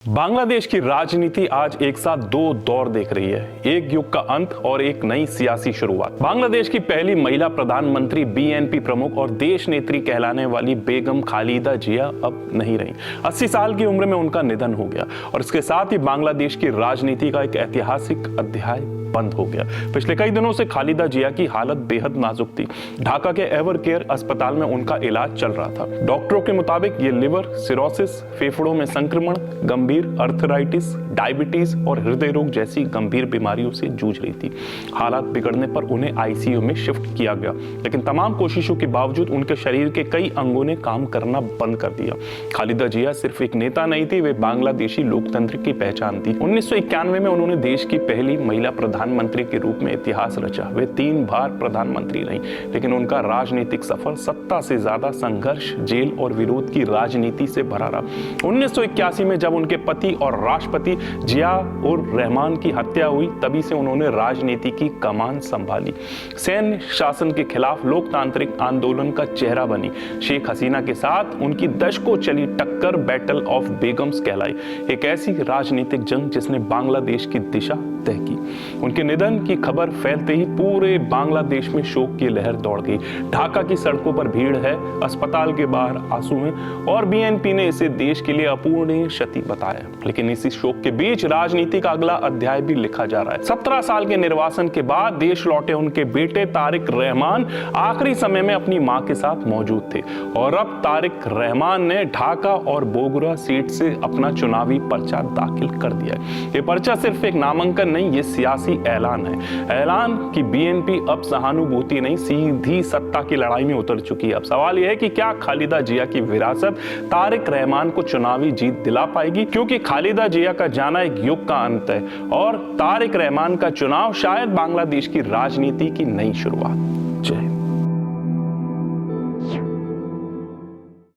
बांग्लादेश की राजनीति आज एक साथ दो दौर देख रही है, एक युग का अंत और एक नई सियासी शुरुआत। बांग्लादेश की पहली महिला प्रधानमंत्री बीएनपी प्रमुख और देश नेत्री कहलाने वाली बेगम खालिदा जिया अब नहीं रही। 80 साल की उम्र में उनका निधन हो गया और इसके साथ ही बांग्लादेश की राजनीति का एक ऐतिहासिक अध्याय बंद हो गया। पिछले कई दिनों से खालिदा जिया की हालत बेहद नाजुक थी। ढाका के एवर केयर अस्पताल में उनका इलाज चल रहा था। डॉक्टरों के मुताबिक ये लिवर सिरोसिस, फेफड़ों में संक्रमण, गंभीर अर्थराइटिस, डायबिटीज और हृदय रोग जैसी गंभीर बीमारियों से जूझ रही थी। हालात बिगड़ने पर उन्हें आईसीयू में शिफ्ट किया गया, लेकिन तमाम कोशिशों के बावजूद उनके शरीर के कई अंगों ने काम करना बंद कर दिया। खालिदा जिया सिर्फ एक नेता नहीं थी, वे बांग्लादेशी लोकतंत्र की पहचान थी। 1991 में उन्होंने देश की पहली महिला प्रधानमंत्री के रूप में इतिहास रचा। वे 3 बार प्रधानमंत्री रहीं, लेकिन उनका राजनीतिक सफर सत्ता से ज्यादा संघर्ष, जेल और विरोध की राजनीति से भरा रहा। 1981 में जब उनके पति और राष्ट्रपति जिया उर रहमान की हत्या हुई, तभी से उन्होंने राजनीति की कमान संभाली। सैन्य शासन के खिलाफ लोकतांत्रिक आंदोलन का चेहरा बनी। शेख हसीना के साथ उनकी दशकों चली टक्कर बैटल ऑफ बेगम्स कहलाई, एक ऐसी राजनीतिक जंग जिसने बांग्लादेश की दिशा तय की। उनके निधन की खबर फैलते ही पूरे बांग्लादेश में शोक की लहर दौड़ गई। ढाका की सड़कों पर भीड़ है, अस्पताल के बाहर आंसू हैं और बीएनपी ने इसे देश के लिए अपूरणीय क्षति बताया। लेकिन इसी शोक के बीच राजनीति का अगला अध्याय भी लिखा जा रहा है। 17 साल के निर्वासन के बाद देश लौटे उनके बेटे तारिक रहमान आखिरी समय में अपनी मां के साथ मौजूद थे और अब तारिक रहमान ने ढाका और बोगरा सीट से अपना चुनावी पर्चा दाखिल कर दिया है। ये पर्चा सिर्फ एक नामांकन नहीं, ये सियासी ऐलान है। ऐलान कि बीएनपी अब सहानुभूति नहीं, सीधी सत्ता की लड़ाई में उतर चुकी है। अब सवाल यह है कि क्या खालिदा जिया की विरासत तारिक रहमान को चुनावी जीत दिला पाएगी, क्योंकि खालिदा जिया का जाना एक युग का अंत है और तारिक रहमान का चुनाव शायद बांग्लादेश की राजनीति की नई शुरुआत। जय